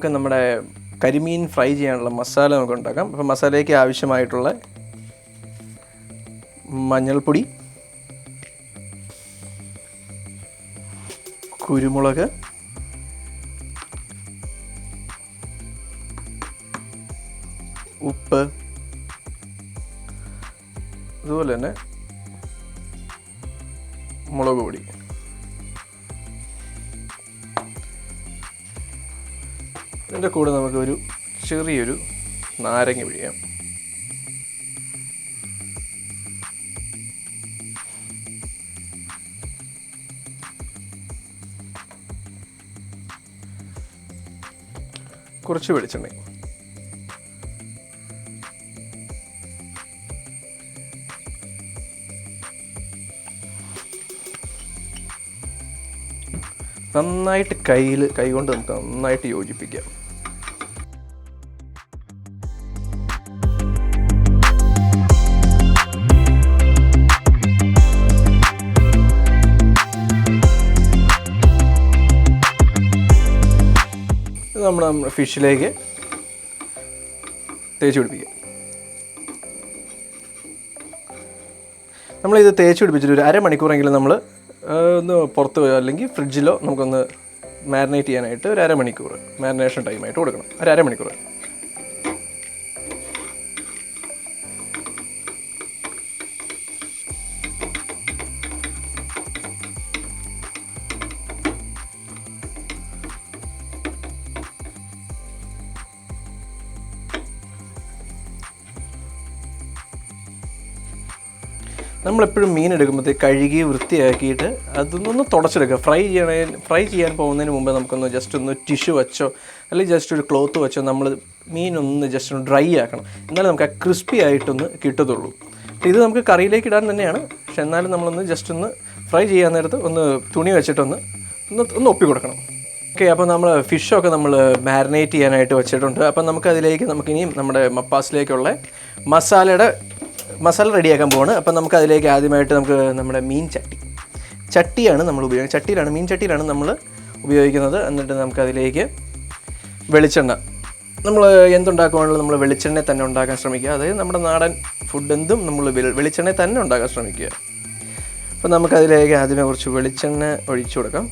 നമുക്ക് നമ്മുടെ കരിമീൻ ഫ്രൈ ചെയ്യാനുള്ള മസാല നമുക്ക് ഉണ്ടാക്കാം. അപ്പോൾ മസാലയ്ക്ക് ആവശ്യമായിട്ടുള്ള മഞ്ഞൾപ്പൊടി, കുരുമുളക്, ഉപ്പ്, അതുപോലെ തന്നെ മുളക് പൊടി. ഇതിൻ്റെ കൂടെ നമുക്കൊരു ചെറിയൊരു നാരങ്ങ പിഴിയാം. കുറച്ച് വെളിച്ചെണ്ണ. നന്നായിട്ട് കൈ കൊണ്ട് നമുക്ക് നന്നായിട്ട് യോജിപ്പിക്കാം. നമ്മൾ ഫിഷിലേക്ക് തേച്ച് പിടിപ്പിക്കാം. നമ്മളിത് തേച്ച് പിടിപ്പിച്ചിട്ട് ഒരു അരമണിക്കൂറെങ്കിലും നമ്മൾ ഒന്ന് പുറത്ത് പോയോ അല്ലെങ്കിൽ ഫ്രിഡ്ജിലോ നമുക്കൊന്ന് മാരിനേറ്റ് ചെയ്യാനായിട്ട് ഒരു അരമണിക്കൂർ മാരിനേഷൻ ടൈമായിട്ട് കൊടുക്കണം. അരമണിക്കൂർ. നമ്മളെപ്പോഴും മീൻ എടുക്കുമ്പോഴത്തേക്ക് കഴുകി വൃത്തിയാക്കിയിട്ട് അതൊന്ന് തുടച്ചെടുക്കുക. ഫ്രൈ ചെയ്യാൻ പോകുന്നതിന് മുമ്പ് നമുക്കൊന്ന് ജസ്റ്റ് ഒന്ന് ടിഷ്യൂ വെച്ചോ അല്ലെങ്കിൽ ജസ്റ്റ് ഒരു ക്ലോത്ത് വെച്ചോ നമ്മൾ മീനൊന്ന് ജസ്റ്റ് ഒന്ന് ഡ്രൈ ആക്കണം. എന്നാലും നമുക്ക് ആ ക്രിസ്പി ആയിട്ടൊന്ന് കിട്ടത്തുള്ളൂ. ഇത് നമുക്ക് കറിയിലേക്ക് ഇടാൻ തന്നെയാണ്, പക്ഷെ എന്നാലും നമ്മളൊന്ന് ജസ്റ്റ് ഒന്ന് ഫ്രൈ ചെയ്യാൻ നേരത്ത് ഒന്ന് തുണി വെച്ചിട്ടൊന്ന് ഒപ്പി കൊടുക്കണം. ഓക്കെ, അപ്പോൾ നമ്മൾ ഫിഷൊക്കെ നമ്മൾ മാരിനേറ്റ് ചെയ്യാനായിട്ട് വെച്ചിട്ടുണ്ട്. അപ്പം നമുക്കതിലേക്ക് നമുക്കിനിയും നമ്മുടെ മപ്പാസിലേക്കുള്ള മസാല റെഡിയാക്കാൻ പോവാണ്. അപ്പം നമുക്കതിലേക്ക് ആദ്യമായിട്ട് നമുക്ക് നമ്മുടെ ചട്ടിയാണ് നമ്മൾ ഉപയോഗിക്കുന്നത്. മീൻ ചട്ടിയിലാണ് നമ്മൾ ഉപയോഗിക്കുന്നത്. എന്നിട്ട് നമുക്കതിലേക്ക് വെളിച്ചെണ്ണ, നമ്മൾ എന്തുണ്ടാക്കുവാണെങ്കിലും നമ്മൾ വെളിച്ചെണ്ണ തന്നെ ഉണ്ടാക്കാൻ ശ്രമിക്കുക. അതായത് നമ്മുടെ നാടൻ ഫുഡ് എന്തും നമ്മൾ വെളിച്ചെണ്ണ തന്നെ ഉണ്ടാക്കാൻ ശ്രമിക്കുക. അപ്പം നമുക്കതിലേക്ക് ആദ്യമേ കുറച്ച് വെളിച്ചെണ്ണ ഒഴിച്ചു കൊടുക്കാം.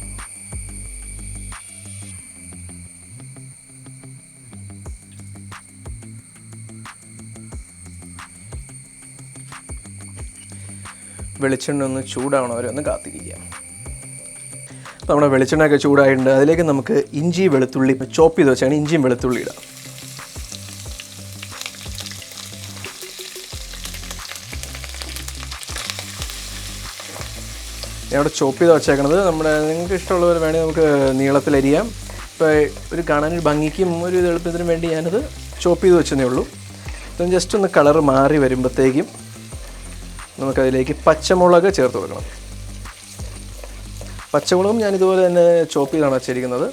വെളിച്ചെണ്ണ ഒന്ന് ചൂടാവണം വരെ ഒന്ന് കാത്തിരിക്കുക. നമ്മുടെ വെളിച്ചെണ്ണയൊക്കെ ചൂടായിട്ടുണ്ട്. അതിലേക്ക് നമുക്ക് ഇഞ്ചി വെളുത്തുള്ളി ചോപ്പ് ചെയ്ത് വെച്ചാണ് ഇഞ്ചിയും വെളുത്തുള്ളി ഇടാം. ഞാനിവിടെ ചോപ്പ് ചെയ്ത് വെച്ചേക്കണത് നിങ്ങൾക്ക് ഇഷ്ടമുള്ളവർ വേണമെങ്കിൽ നമുക്ക് നീളത്തിലരിയാം. ഇപ്പോൾ ഒരു കാണാനൊരു ഭംഗിക്കും ഒരു എളുപ്പത്തിനും വേണ്ടി ഞാനത് ചോപ്പ് ചെയ്ത് വെച്ചതേ ഉള്ളൂ. അപ്പം ജസ്റ്റ് ഒന്ന് കളർ മാറി വരുമ്പോഴത്തേക്കും നമുക്കതിലേക്ക് പച്ചമുളക് ചേർത്ത് കൊടുക്കണം. പച്ചമുളകും ഞാനിതുപോലെ തന്നെ ചോപ്പ് ചെയ്താണ് വെച്ചിരിക്കുന്നത്.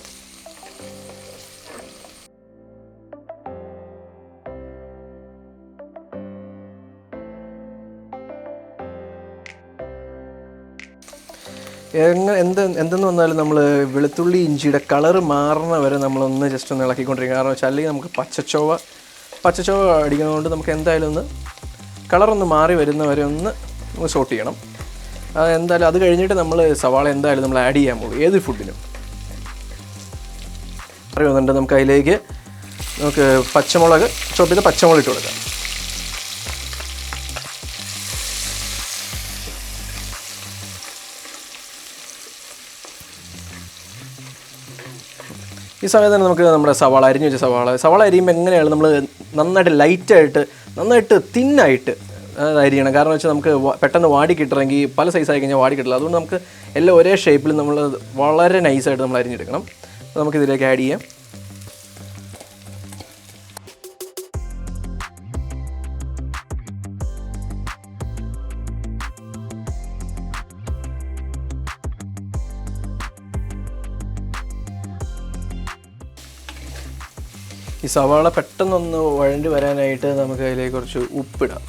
എന്തെന്ന് വന്നാലും നമ്മൾ വെളുത്തുള്ളി ഇഞ്ചിയുടെ കളറ് മാറുന്ന വരെ നമ്മളൊന്ന് ജസ്റ്റ് ഒന്ന് ഇളക്കിക്കൊണ്ടിരിക്കുക. കാരണം വെച്ചാൽ അല്ലെങ്കിൽ നമുക്ക് പച്ചച്ചോവ അടിക്കുന്നതുകൊണ്ട് നമുക്ക് എന്തായാലും ഒന്ന് കളറൊന്ന് മാറി വരുന്നവരെ ഒന്ന് സോട്ട് ചെയ്യണം. എന്തായാലും അത് കഴിഞ്ഞിട്ട് നമ്മൾ സവാള എന്തായാലും നമ്മൾ ആഡ് ചെയ്യാൻ പോകും ഏത് ഫുഡിനും. അറിയുന്നുണ്ട്. നമുക്ക് അതിലേക്ക് പച്ചമുളക് ചോപ്പ് ചെയ്ത് പച്ചമുളക് ഇട്ട് കൊടുക്കാം. ഈ സമയത്ത് തന്നെ നമുക്ക് നമ്മുടെ അരിഞ്ഞു വെച്ച സവാള അരിയുമ്പോൾ എങ്ങനെയാണ് നമ്മൾ നന്നായിട്ട് തിന്നായിട്ട് അരിയണം. കാരണം വെച്ചാൽ നമുക്ക് പെട്ടെന്ന് വാടി കിട്ടണമെങ്കിൽ പല സൈസായി കഴിഞ്ഞാൽ വാടി കിട്ടില്ല. അതുകൊണ്ട് നമുക്ക് എല്ലാം ഒരേ ഷേപ്പിൽ നമ്മൾ വളരെ നൈസായിട്ട് നമ്മൾ അരിഞ്ഞെടുക്കണം. നമുക്കിതിലേക്ക് ആഡ് ചെയ്യാം. ഈ സവാള പെട്ടെന്നൊന്ന് വഴണ്ടി വരാനായിട്ട് നമുക്ക് അതിലേക്ക് കുറച്ച് ഉപ്പിടാം.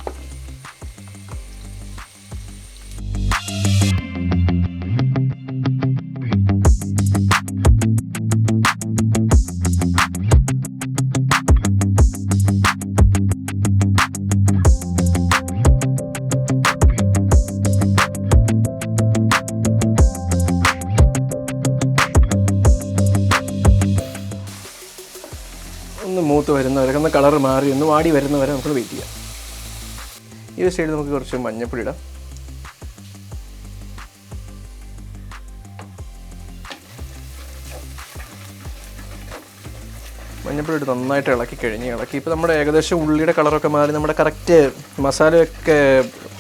മൂത്ത് വരുന്നവരെ, ഒന്ന് കളർ മാറി ഒന്ന് വാടി വരുന്നവരെ നമുക്ക് വെയിറ്റ് ചെയ്യാം. ഈ ഒരു സൈഡിൽ നമുക്ക് കുറച്ച് മഞ്ഞൾപ്പൊടി ഇടാം. മഞ്ഞൾപ്പൊടി ഇട്ട് നന്നായിട്ട് ഇളക്കി ഇപ്പോൾ നമ്മുടെ ഏകദേശം ഉള്ളിയുടെ കളറൊക്കെ മാറി നമ്മുടെ കറക്റ്റ് മസാലയൊക്കെ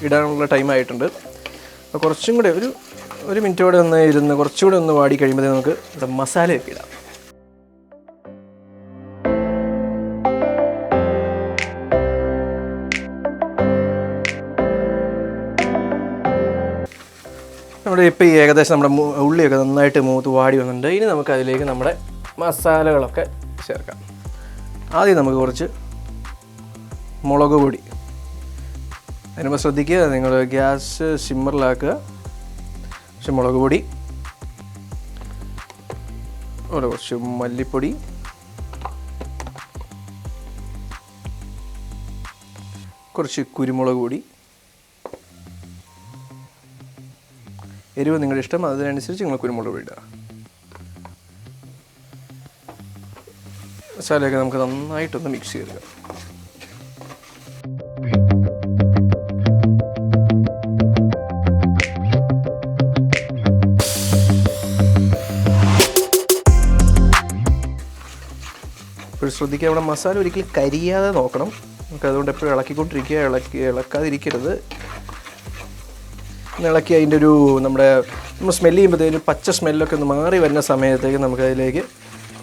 ഇടാനുള്ള ടൈമായിട്ടുണ്ട്. അപ്പോൾ കുറച്ചും കൂടെ ഒരു മിനിറ്റോടെ ഒന്ന് ഇരുന്ന് കുറച്ചുകൂടെ ഒന്ന് വാടി കഴിയുമ്പോഴത്തേക്ക് നമുക്ക് ഇവിടെ മസാലയൊക്കെ ഇടാം. നമ്മുടെ ഇപ്പോൾ ഈ ഏകദേശം നമ്മുടെ ഉള്ളിയൊക്കെ നന്നായിട്ട് മൂത്ത് വാടി വന്നിട്ടുണ്ട്. ഇനി നമുക്ക് അതിലേക്ക് നമ്മുടെ മസാലകളൊക്കെ ചേർക്കാം. ആദ്യം നമുക്ക് കുറച്ച് മുളക് പൊടി. അതിനുമ്പോൾ ശ്രദ്ധിക്കുക, നിങ്ങൾ ഗ്യാസ് സിമ്മറിലാക്കുക. കുറച്ച് മുളക് പൊടി, കുറച്ച് മല്ലിപ്പൊടി, കുറച്ച് കുരുമുളക് പൊടി. എരിവ് നിങ്ങളുടെ ഇഷ്ടം, അതിനനുസരിച്ച് നിങ്ങൾ കുരുമുളക് പൊടി ഇടുക. മസാലയൊക്കെ നമുക്ക് നന്നായിട്ടൊന്ന് മിക്സ് ചെയ്തെടുക്കാം. ഇപ്പോൾ ശ്രദ്ധിക്കുക, നമ്മുടെ മസാല ഒരിക്കലും കരിയാതെ നോക്കണം. നമുക്ക് അതുകൊണ്ട് എപ്പോഴും ഇളക്കിക്കൊണ്ടിരിക്കുക, ഇളക്കാതിരിക്കരുത്. ഇളക്കി അതിൻ്റെ നമ്മൾ സ്മെല്ല് ചെയ്യുമ്പോഴത്തേക്കും പച്ച സ്മെല്ലൊക്കെ ഒന്ന് മാറി വരുന്ന സമയത്തേക്ക് നമുക്കതിലേക്ക്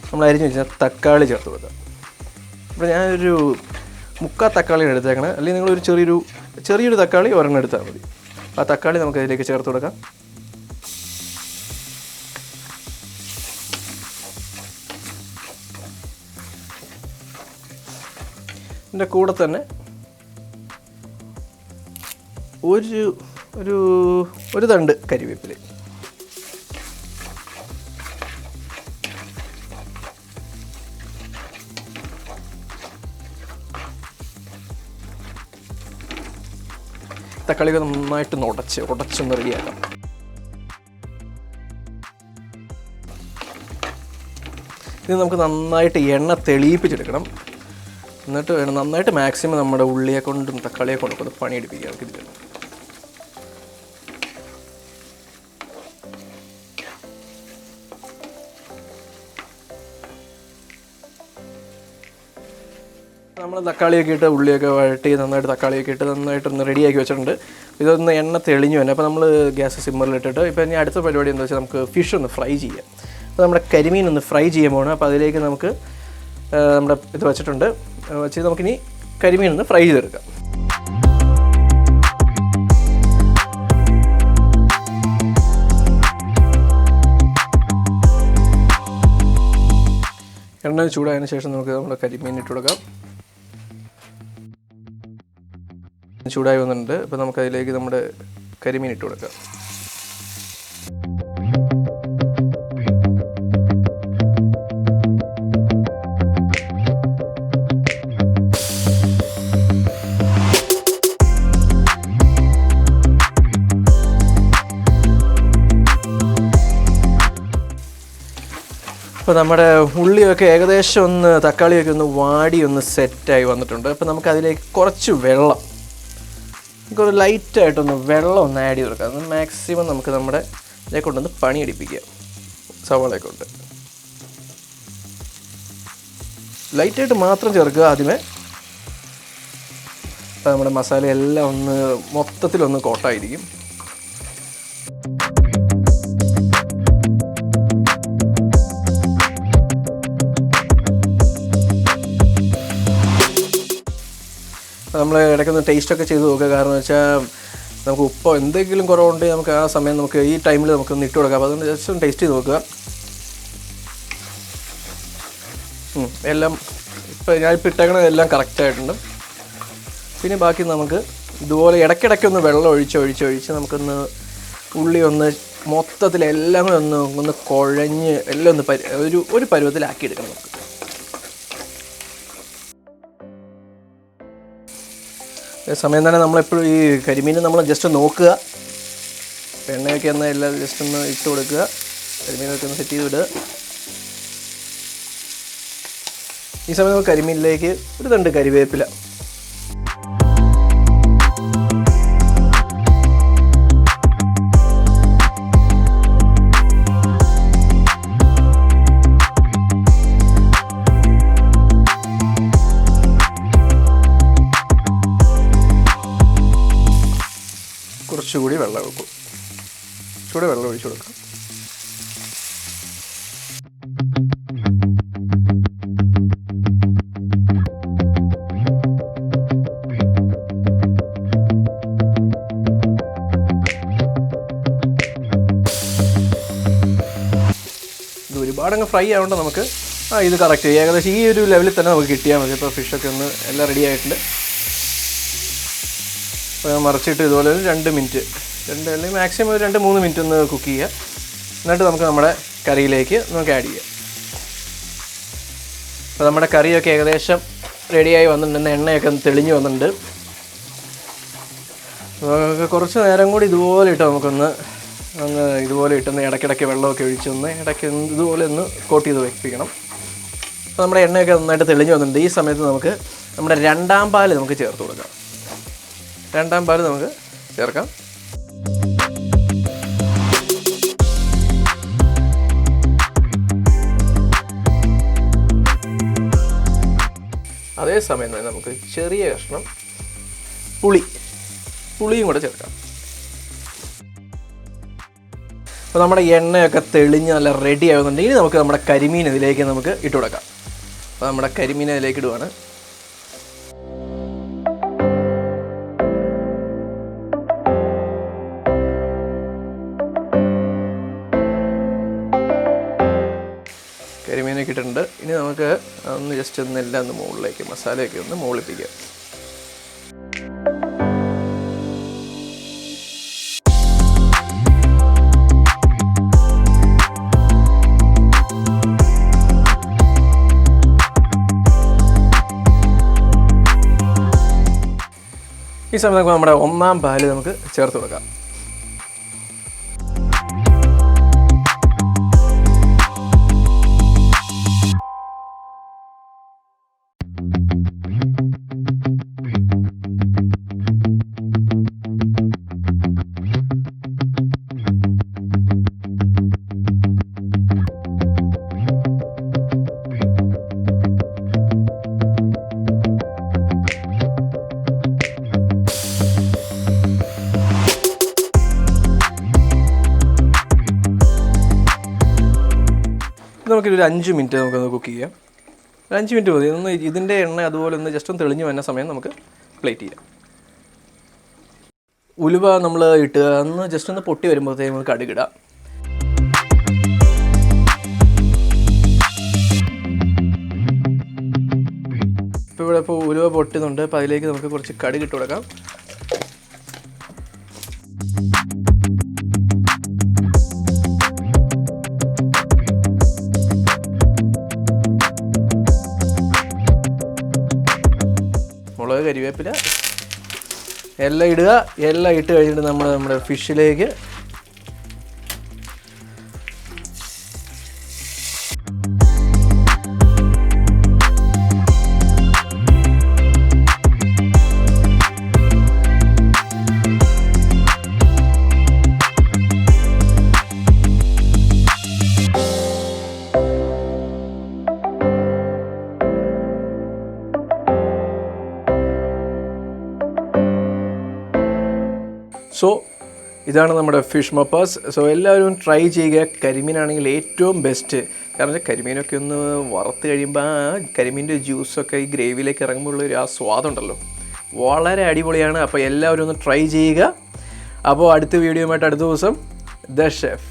നമ്മൾ അരിഞ്ഞ് വെച്ചാൽ തക്കാളി ചേർത്ത് കൊടുക്കാം. അപ്പോൾ ഞാനൊരു 3/4 തക്കാളിയാണ് എടുത്തേക്കണത്. അല്ലെങ്കിൽ നിങ്ങളൊരു ചെറിയൊരു തക്കാളി ഒരെണ്ണം എടുത്താൽ മതി. ആ തക്കാളി നമുക്കതിലേക്ക് ചേർത്ത് കൊടുക്കാം. ഇതിൻ്റെ കൂടെ തന്നെ ഒരു തണ്ട് കരിവേപ്പില. തക്കാളിയൊക്കെ നന്നായിട്ട് ഉടച്ചൊന്ന് റെഡിയാക്കാം. ഇത് നമുക്ക് നന്നായിട്ട് എണ്ണ തെളിയിപ്പിച്ചെടുക്കണം. എന്നിട്ട് വേണം നന്നായിട്ട് മാക്സിമം നമ്മുടെ ഉള്ളിയെ കൊണ്ടും തക്കാളിയെ കൊണ്ടൊക്കെ ഒന്ന് പണിയെടുപ്പിക്കുക. ഇതിൽ നമ്മൾ തക്കാളിയൊക്കെ ഇട്ട് ഉള്ളിയൊക്കെ വഴട്ടി നന്നായിട്ട് തക്കാളിയൊക്കെ ഇട്ട് നന്നായിട്ടൊന്ന് റെഡിയാക്കി വെച്ചിട്ടുണ്ട്. ഇതൊന്ന് എണ്ണ തെളിഞ്ഞു തന്നെ. അപ്പോൾ നമ്മൾ ഗ്യാസ് സിമ്മറിലിട്ടിട്ട് ഇപ്പോൾ ഇനി അടുത്ത പരിപാടി എന്താ വെച്ചാൽ നമുക്ക് ഫിഷ് ഒന്ന് ഫ്രൈ ചെയ്യാം. അപ്പോൾ നമ്മുടെ കരിമീൻ ഒന്ന് ഫ്രൈ ചെയ്യാൻ പോകണം. അപ്പോൾ അതിലേക്ക് നമുക്ക് നമ്മുടെ ഇത് വെച്ചിട്ടുണ്ട്. വെച്ച് നമുക്കിനി കരിമീൻ ഒന്ന് ഫ്രൈ ചെയ്തെടുക്കാം. എണ്ണ ചൂടായതിനു ശേഷം നമുക്ക് നമ്മുടെ കരിമീൻ ഇട്ട് കൊടുക്കാം. ചൂടായി വന്നിട്ടുണ്ട്. അപ്പോൾ നമുക്കതിലേക്ക് നമ്മുടെ കരിമീൻ ഇട്ട് കൊടുക്കാം. അപ്പോൾ നമ്മുടെ ഉള്ളിയൊക്കെ ഏകദേശം ഒന്ന് തക്കാളിയൊക്കെ ഒന്ന് വാടി ഒന്ന് സെറ്റായി വന്നിട്ടുണ്ട്. അപ്പോൾ നമുക്കതിലേക്ക് കുറച്ച് വെള്ളം, നമുക്കൊരു ലൈറ്റായിട്ടൊന്ന് വെള്ളം ഒന്ന് ആഡ് ചെയ്ത് കൊടുക്കാം. അത് മാക്സിമം നമുക്ക് നമ്മുടെ ഇതിനെ കൊണ്ടൊന്ന് പണിയെടുപ്പിക്കുക. സവാളയെ കൊണ്ട് ലൈറ്റായിട്ട് മാത്രം ചേർക്കുക ആദ്യമേ. അപ്പോൾ നമ്മുടെ മസാലയെല്ലാം ഒന്ന് മൊത്തത്തിലൊന്ന് കോട്ടായിരിക്കും. നമ്മൾ ഇടയ്ക്കൊന്ന് ടേസ്റ്റൊക്കെ ചെയ്ത് നോക്കുക. കാരണം എന്ന് വെച്ചാൽ നമുക്ക് ഉപ്പോ എന്തെങ്കിലും കുറവുണ്ടെങ്കിൽ നമുക്ക് ആ സമയം നമുക്ക് ഈ ടൈമിൽ നമുക്കൊന്ന് ഇട്ട് കൊടുക്കാം. അപ്പോൾ അതുകൊണ്ട് ജസ്റ്റ് ഒന്ന് ടേസ്റ്റ് ചെയ്ത് നോക്കുക. എല്ലാം ഇപ്പോൾ ഞാനിപ്പോൾ ഇട്ടേക്കണതെല്ലാം കറക്റ്റായിട്ടുണ്ട്. പിന്നെ ബാക്കി നമുക്ക് ഇതുപോലെ ഇടയ്ക്കിടയ്ക്കൊന്ന് വെള്ളം ഒഴിച്ച് നമുക്കൊന്ന് ഉള്ളി ഒന്ന് മൊത്തത്തിൽ എല്ലാം കൂടെ ഒന്ന് കുഴഞ്ഞ് എല്ലാം ഒന്ന് ഒരു പരുവത്തിലാക്കി എടുക്കണം നമുക്ക്. സമയം തന്നെ നമ്മളെപ്പോഴും ഈ കരിമീൻ നമ്മൾ ജസ്റ്റ് നോക്കുക. എണ്ണയൊക്കെ എന്നാൽ എല്ലാം ജസ്റ്റ് ഒന്ന് ഇട്ട് കൊടുക്കുക. കരിമീനൊക്കെ ഒന്ന് സെറ്റ് ചെയ്ത് വിടുക. ഈ സമയം നമുക്ക് കരിമീനിലേക്ക് ഒരു തണ്ട് കരിവേപ്പില, കുറച്ചുകൂടി വെള്ളം വെക്കും. ചൂട് വെള്ളം ഒഴിച്ചു കൊടുക്കാം. ഇത് ഒരുപാടങ്ങ് ഫ്രൈ ആവേണ്ട, നമുക്ക് ഇത് കറക്റ്റ് ഏകദേശം ഈ ഒരു ലെവലിൽ തന്നെ നമുക്ക് കിട്ടിയാൽ മതി. ഇപ്പോൾ ഫിഷൊക്കെ ഒന്ന് എല്ലാം റെഡി ആയിട്ടുണ്ട്. അപ്പോൾ മറിച്ചിട്ട് ഇതുപോലെ ഒരു 2 മിനിറ്റ്, അല്ലെങ്കിൽ മാക്സിമം ഒരു 2-3 മിനിറ്റ് ഒന്ന് കുക്ക് ചെയ്യുക. എന്നിട്ട് നമുക്ക് നമ്മുടെ കറിയിലേക്ക് നമുക്ക് ആഡ് ചെയ്യാം. അപ്പോൾ നമ്മുടെ കറിയൊക്കെ ഏകദേശം റെഡിയായി വന്നിട്ടുണ്ട്. എണ്ണയൊക്കെ തെളിഞ്ഞ് വന്നിട്ടുണ്ട്. കുറച്ച് നേരം കൂടി ഇതുപോലെ ഇട്ട് നമുക്കൊന്ന് ഇതുപോലെ ഇട്ടൊന്ന് ഇടയ്ക്കിടയ്ക്ക് വെള്ളമൊക്കെ ഒഴിച്ചൊന്ന് ഇടയ്ക്ക് ഇതുപോലെ ഒന്ന് കോട്ട് ചെയ്ത് വെപ്പിക്കണം. അപ്പോൾ നമ്മുടെ എണ്ണയൊക്കെ നന്നായിട്ട് തെളിഞ്ഞ് വന്നിട്ടുണ്ട്. ഈ സമയത്ത് നമുക്ക് നമ്മുടെ 2ാം പാൽ നമുക്ക് ചേർത്ത് കൊടുക്കാം. 2ാം പാൽ നമുക്ക് ചേർക്കാം. അതേസമയം തന്നെ നമുക്ക് ചെറിയ കഷ്ണം പുളിയും കൂടെ ചേർക്കാം. അപ്പോൾ നമ്മുടെ എണ്ണയൊക്കെ തെളിഞ്ഞ് നല്ല റെഡി ആകുന്നുണ്ട്. ഇനി നമുക്ക് നമ്മുടെ കരിമീൻ ഇതിലേക്ക് നമുക്ക് ഇട്ട് കൊടുക്കാം. അപ്പോൾ നമ്മുടെ കരിമീൻ ഇതിലേക്ക് ഇടുവാണ്. കരിമീനൊക്കെ ഇട്ടിട്ടുണ്ട്. ഇനി നമുക്ക് ഒന്ന് ജസ്റ്റ് ഒന്ന് എല്ലാം ഒന്ന് മുകളിലേക്ക് മസാലയൊക്കെ ഒന്ന് മുകളിപ്പിക്കുക. ഈ സമയത്ത് നമുക്ക് നമ്മുടെ 1ാം പാല് നമുക്ക് ചേർത്ത് കൊടുക്കാം. നമുക്കൊരു 5 മിനിറ്റ് നമുക്കൊന്ന് കുക്ക് ചെയ്യാം. 5 മിനിറ്റ് മതി. ഒന്ന് ഇതിൻ്റെ എണ്ണ അതുപോലെ ഒന്ന് ജസ്റ്റ് ഒന്ന് തെളിഞ്ഞ് വരുന്ന സമയം നമുക്ക് പ്ലേറ്റ് ചെയ്യാം. ഉലുവ നമ്മൾ ഇട്ട് ഒന്ന് ജസ്റ്റ് ഒന്ന് പൊട്ടി വരുമ്പോഴത്തേക്ക് നമുക്ക് കടുകിടാം. ഇപ്പോൾ ഇവിടെ ഉലുവ പൊട്ടുന്നുണ്ട്. അപ്പോൾ അതിലേക്ക് നമുക്ക് കുറച്ച് കടുക് ഇട്ട് കൊടുക്കാം. മുളക്, കരിവേപ്പില എല്ലാം ഇടുക. എല്ലാം ഇട്ട് കഴിഞ്ഞിട്ട് നമ്മുടെ ഫിഷിലേക്ക് സോ ഇതാണ് നമ്മുടെ ഫിഷ് മപ്പാസ്. സോ എല്ലാവരും ട്രൈ ചെയ്യുക. കരിമീനാണെങ്കിൽ ഏറ്റവും ബെസ്റ്റ്. കാരണം കരിമീനൊക്കെ ഒന്ന് വറുത്ത് കഴിയുമ്പോൾ ആ കരിമീൻ്റെ ജ്യൂസൊക്കെ ഈ ഗ്രേവിയിലേക്ക് ഇറങ്ങുമ്പോഴുള്ളൊരു ആ സ്വാദുണ്ടല്ലോ, വളരെ അടിപൊളിയാണ്. അപ്പോൾ എല്ലാവരും ഒന്ന് ട്രൈ ചെയ്യുക. അപ്പോൾ അടുത്ത വീഡിയോയുമായിട്ട് അടുത്ത ദിവസം ദ ഷെഫ്.